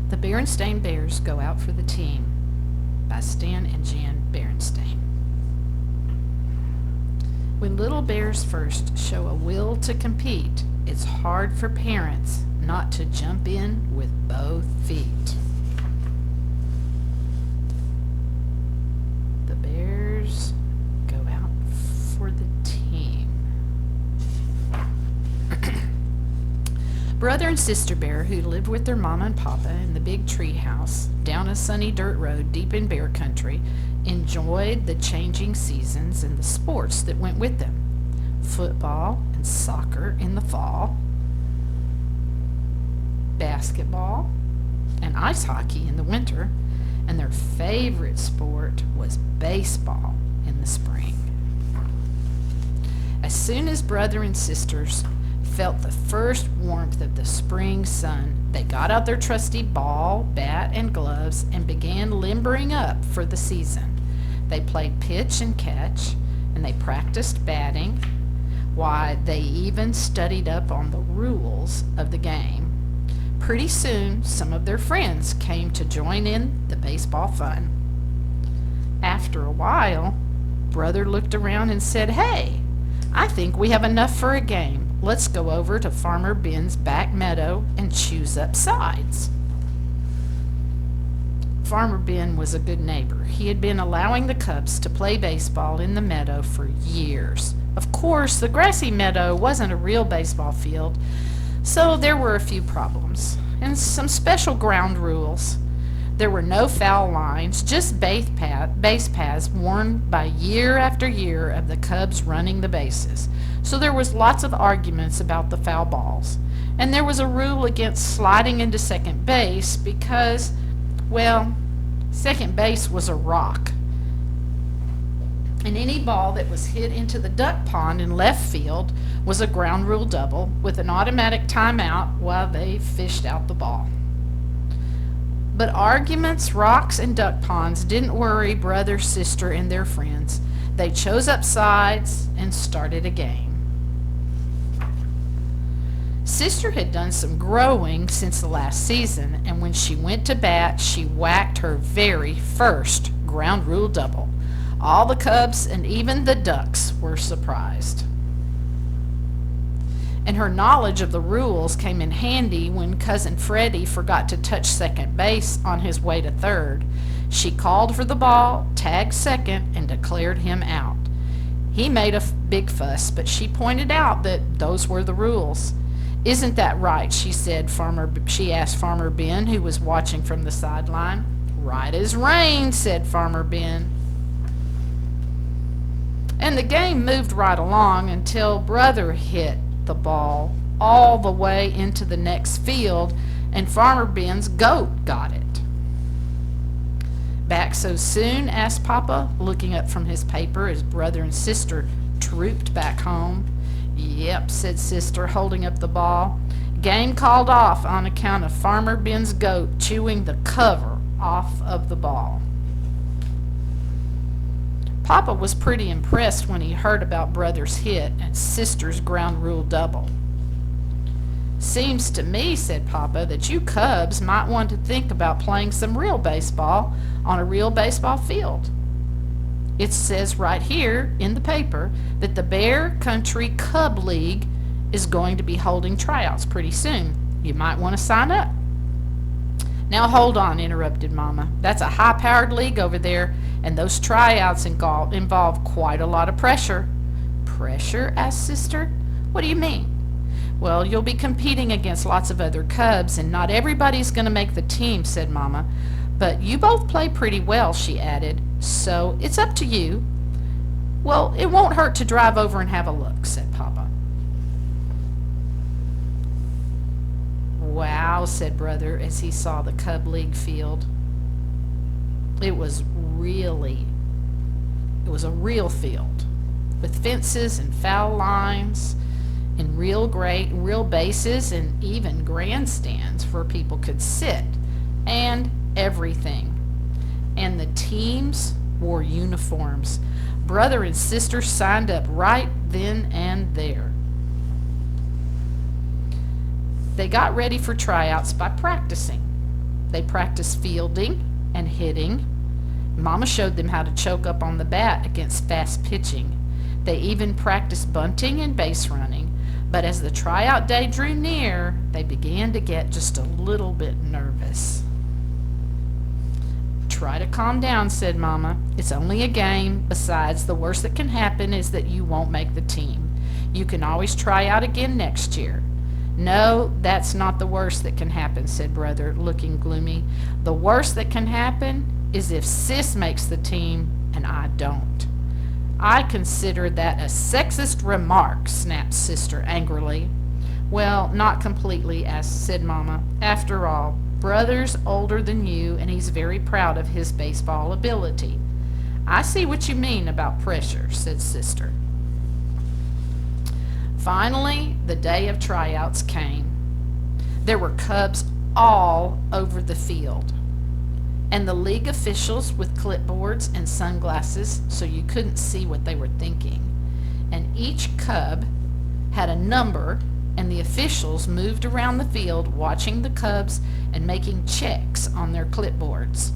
The Berenstain Bears Go Out for the Team by Stan and Jan Berenstain. When little bears first show a will to compete, it's hard for parents not to jump in with both feet. The bears go out for the team. Brother and sister bear, who lived with their mama and papa in the big tree house down a sunny dirt road deep in bear country, enjoyed the changing seasons and the sports that went with them. Football and soccer in the fall, basketball and ice hockey in the winter, and their favorite sport was baseball in the spring. As soon as brother and sisters felt the first warmth of the spring sun, they got out their trusty ball, bat, and gloves and began limbering up for the season. They played pitch and catch, and they practiced batting. Why, they even studied up on the rules of the game. Pretty soon, some of their friends came to join in the baseball fun. After a while, brother looked around and said, "Hey, I think we have enough for a game. Let's go over to Farmer Ben's back meadow and choose up sides." Farmer Ben was a good neighbor. He had been allowing the cubs to play baseball in the meadow for years. Of course, the grassy meadow wasn't a real baseball field, so there were a few problems and some special ground rules. There were no foul lines, just base paths worn by year after year of the Cubs running the bases. So there was lots of arguments about the foul balls. And there was a rule against sliding into second base because, well, second base was a rock. And any ball that was hit into the duck pond in left field was a ground rule double with an automatic timeout while they fished out the ball. But arguments, rocks, and duck ponds didn't worry brother, sister, and their friends. They chose up sides and started a game. Sister had done some growing since the last season, and when she went to bat, she whacked her very first ground rule double. All the Cubs and even the Ducks were surprised. And her knowledge of the rules came in handy when Cousin Freddie forgot to touch second base on his way to third. She called for the ball, tagged second, and declared him out. He made a big fuss, but she pointed out that those were the rules. "Isn't that right?" she asked Farmer Ben, who was watching from the sideline. "Right as rain," said Farmer Ben. And the game moved right along until brother hit the ball all the way into the next field, and Farmer Ben's goat got it. "Back so soon?" asked Papa, looking up from his paper as brother and sister trooped back home. "Yep," said sister, holding up the ball. "Game called off on account of Farmer Ben's goat chewing the cover off of the ball." Papa was pretty impressed when he heard about brother's hit and sister's ground rule double. "Seems to me," said Papa, "that you Cubs might want to think about playing some real baseball on a real baseball field. It says right here in the paper that the Bear Country Cub League is going to be holding tryouts pretty soon. You might want to sign up." "Now hold on," interrupted Mama. "That's a high-powered league over there, and those tryouts involve quite a lot of pressure." "Pressure?" asked Sister. "What do you mean?" "Well, you'll be competing against lots of other Cubs, and not everybody's going to make the team," said Mama. "But you both play pretty well," she added, "so it's up to you." "Well, it won't hurt to drive over and have a look," said Papa. "Wow," said brother as he saw the Cub League field. It was a real field with fences and foul lines and real bases and even grandstands where people could sit and everything. And the teams wore uniforms. Brother and sister signed up right then and there. They got ready for tryouts by practicing. They practiced fielding and hitting. Mama showed them how to choke up on the bat against fast pitching. They even practiced bunting and base running. But as the tryout day drew near, they began to get just a little bit nervous. Try to calm down, said Mama. It's only a game. Besides, the worst that can happen is that you won't make the team. You can always try out again next year. No, that's not the worst that can happen, said Brother, looking gloomy. The worst that can happen is if Sis makes the team and I don't. I consider that a sexist remark, snapped Sister angrily. Well, not completely, said Mama. After all, Brother's older than you, and he's very proud of his baseball ability. I see what you mean about pressure, said Sister. Finally, the day of tryouts came. There were Cubs all over the field, and the league officials with clipboards and sunglasses so you couldn't see what they were thinking. And each Cub had a number, and the officials moved around the field watching the Cubs and making checks on their clipboards.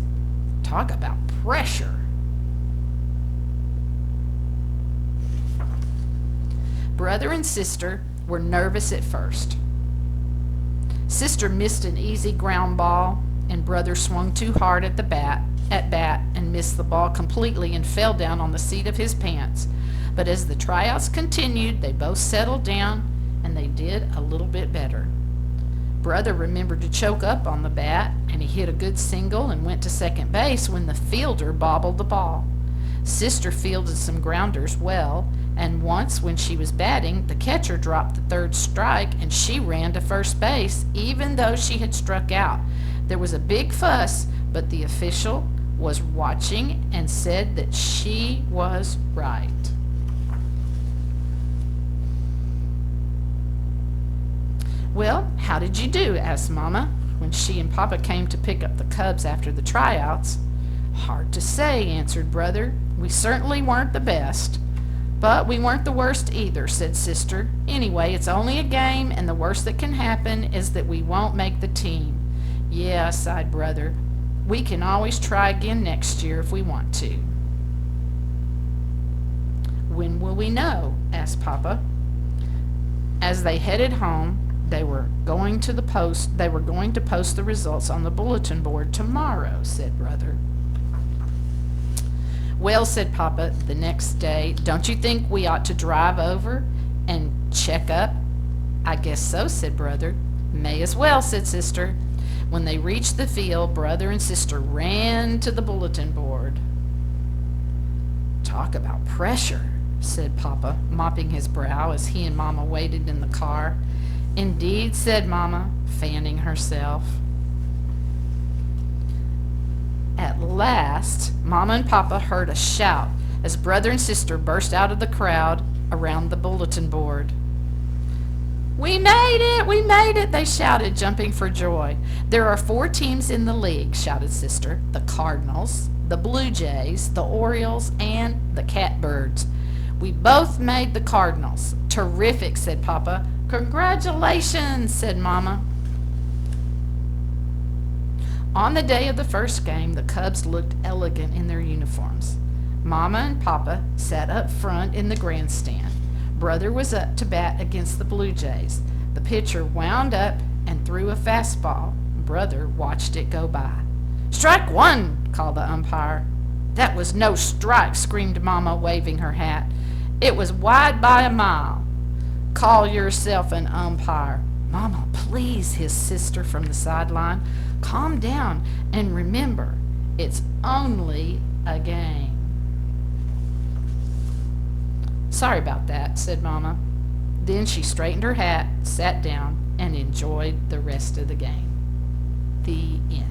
Talk about pressure. Brother and Sister were nervous at first. Sister missed an easy ground ball, and Brother swung too hard at bat and missed the ball completely and fell down on the seat of his pants. But as the tryouts continued, they both settled down, and they did a little bit better. Brother remembered to choke up on the bat, and he hit a good single and went to second base when the fielder bobbled the ball. Sister fielded some grounders well, and once when she was batting, the catcher dropped the third strike and she ran to first base even though she had struck out. There was a big fuss, but the official was watching and said that she was right. Well, how did you do? Asked Mama when she and Papa came to pick up the Cubs after the tryouts. Hard to say, answered Brother. We certainly weren't the best. But we weren't the worst either, said Sister. Anyway, it's only a game, and the worst that can happen is that we won't make the team. Yeah, sighed Brother. We can always try again next year if we want to. When will we know? Asked Papa. As they headed home, they were going to post the results on the bulletin board tomorrow, said Brother. Well, said Papa the next day, don't you think we ought to drive over and check up? I guess so, said Brother. May as well, said Sister. When they reached the field, Brother and Sister ran to the bulletin board. Talk about pressure, said Papa, mopping his brow as he and Mama waited in the car. Indeed, said Mama, fanning herself. At last, Mama and Papa heard a shout as Brother and Sister burst out of the crowd around the bulletin board. We made it! We made it! They shouted, jumping for joy. There are 4 teams in the league, shouted Sister. The Cardinals, the Blue Jays, the Orioles, and the Catbirds. We both made the Cardinals. Terrific, said Papa. Congratulations, said Mama. On the day of the first game, the Cubs looked elegant in their uniforms. Mama and Papa sat up front in the grandstand. Brother was up to bat against the Blue Jays. The pitcher wound up and threw a fastball. Brother watched it go by. Strike 1, called the umpire. That was no strike, screamed Mama, waving her hat. It was wide by a mile. Call yourself an umpire. Mama, please, hissed Sister from the sideline. Calm down and remember, it's only a game. Sorry about that, said Mama. Then she straightened her hat, sat down, and enjoyed the rest of the game. The end.